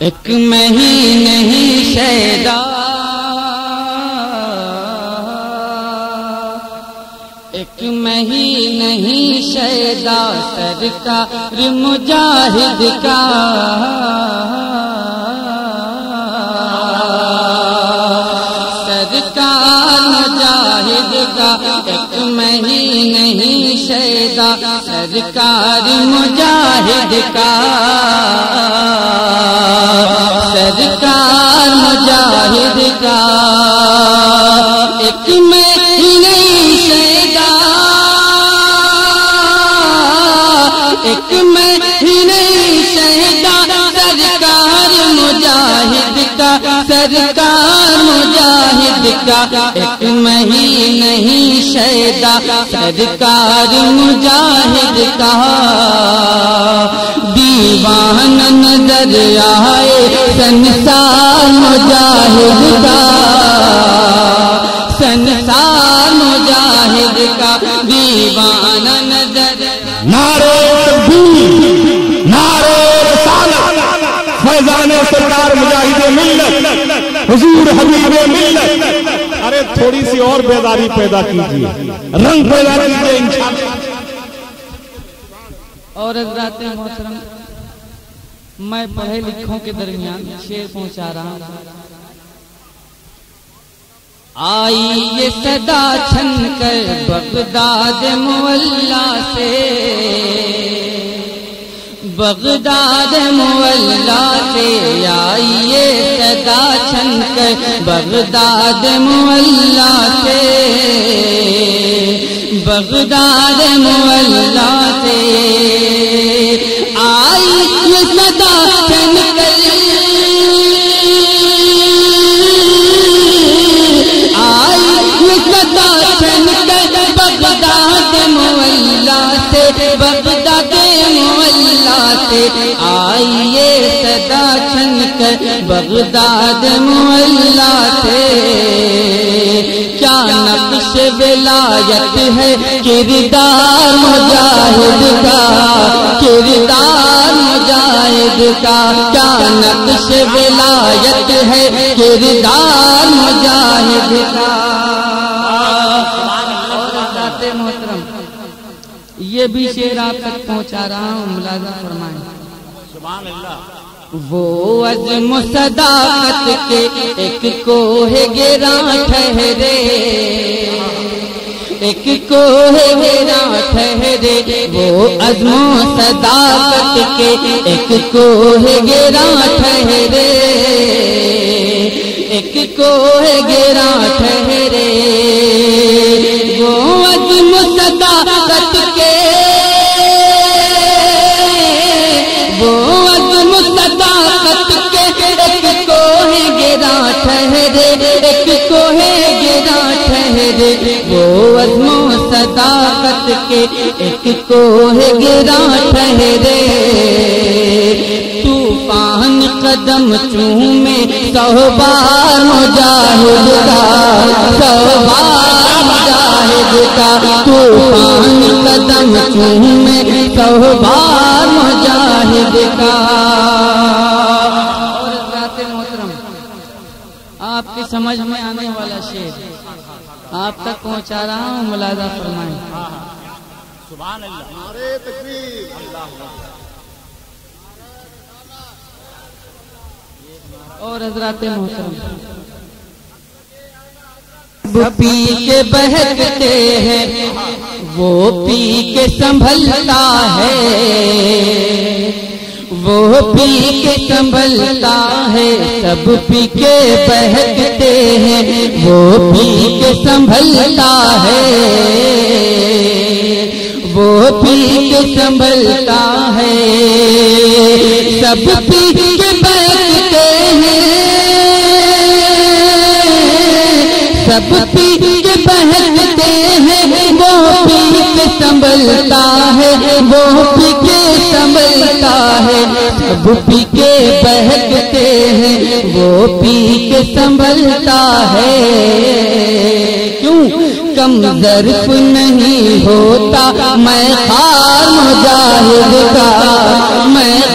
ایک میں ہی نہیں شیدا، ایک میں ہی نہیں شیدا سرکار مجاہد کا، سرکار مجاہد کا، ایک میں ہی نہیں شیدا سرکار مجاہد کا، سرکار مجاہد کا، ایک میں ہی نہیں شیدا، ایک میں ہی نہیں شیدا سرکار مجاہد کا، سرکار مجاہد کا، ایک میں ہی نہیں شیدا سرکار مجاہد کا، دیوان نظر آئے سنسار مجاہد کا، سنسار مجاہد کا، دیوان نظر، نعرہ تکبیر، نعرہ رسالت، فیضان سرکار مجاہد ملت، حضور حبیب ملت۔ ارے تھوڑی سی اور بیداری پیدا کیجیے، رنگ پیدا کیجیے انشاءاللہ۔ اور حضرات محترم، میں پڑھے لکھوں کے درمیان شعر پہنچا رہا ہوں۔ آئی یہ صدا چھن کر بغداد مولا سے، بغداد مولا سے آئی یہ صدا چھن کر بغداد مولا سے، بغداد مولا سے آئی یہ صدا چھن کر، آئی یہ صدا چھن کر بغداد مولا سے، بغداد مولا سے آئی یہ صدا چھن کر بغداد مولا سے، کیا نقش ولایت ہے کردار مجاہد کا، کردار مجاہد کا، کیا نقش ولایت ہے کردار مجاہد کا۔ اور حضرات محترم، یہ بھی شعر آپ تک پہنچا رہا ہوں، ملاحظہ فرمائیں۔ سبحان اللہ۔ وہ عزم و صداقت کے ایک کوہ گراں ٹھہرے، ایک کوہ گراں ٹھہرے، وہ عزم و صداقت کے ایک کوہ گراں ٹھہرے، ایک کوہ گراں ٹھہرے، وہ عزم و صداقت کے، وہ عزم و صداقت کے ایک کوہ گراں ٹھہرے، ایک کوہ گراں ٹھہرے، وہ عزم و صداقت کے ایک کوہ گراں ٹھہرے، طوفان قدم چومے سو بار مجاہد کا، سو بار مجاہد کا، طوفان قدم چومے سو بار مجاہد کا۔ اور حضرات محترم، آپ کی سمجھ میں آنے والا شعر آپ تک پہنچا رہا ہوں، ملاحظہ فرمائیں۔ سبحان اللہ۔ نعرہ تکبیر، اللہ اکبر۔ اور حضرات محترم، وہ پی کے بہکتے ہیں، وہ پی کے سنبھلتا ہے، وہ پی کے سنبھلتا ہے، سب پی کے بہکتے ہیں، وہ پی کے سنبھلتا ہے، وہ پی کے سنبھلتا ہے، سب پی کے بہکتے ہیں، سب پی کے بہکتے ہیں، وہ پی کے سنبھلتا ہے، وہ پی کے سنبھلتا ہے، سب پی کے بہکتے ہیں، وہ پی کے سنبھلتا ہے، کیوں کم ظرف نہیں ہوتا میں خار مجاہد کا، میں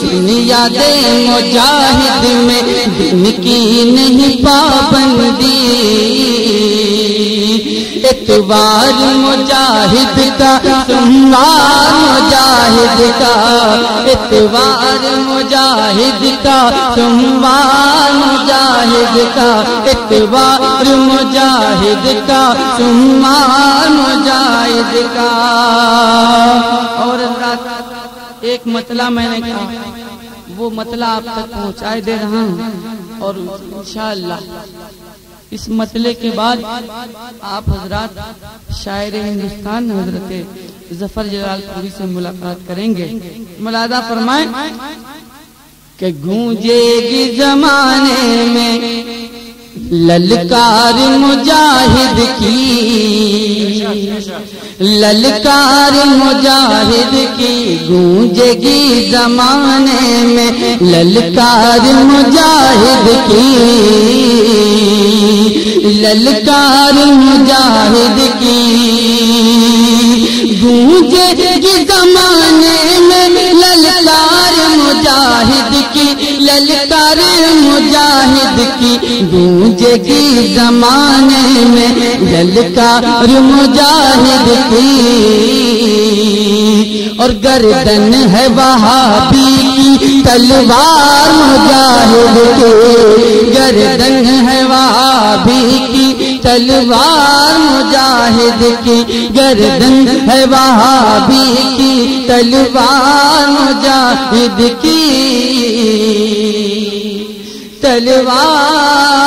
سن یاد مجاہد میں دن کی نہیں پابندی اتوار مجاہد کا سوموار مجاہد کا اتوار مجاہد کا سوموار مجاہد کا اتوار مجاہد کا سوموار مجاہد کا۔ اور ایک مطلع میں نے کہا وہ مطلع آپ تک پہنچائے دے رہا ہوں، اور انشاءاللہ اس مطلع کے بعد آپ حضرات شاعر ہندوستان حضرت ظفر جلال پوری سے ملاقات کریں گے۔ ملاحظہ فرمائیں کہ گونجے گی زمانے میں للکار مجاہد کی، للکار مجاہد کی گونجے گی زمانے میں للکار مجاہد کی، للکار مجاہد کی گونجے گی زمانے میں للکار مجاہد کی، للکار مجاہد کی گونجے گی زمانے میں للکار مجاہد کی، اور گردن ہے وہابی کی تلوار مجاہد کی، گردن ہے وہابی کی تلوار مجاہد کی، گردن ہے وہابی کی تلوار مجاہد کی، تلوار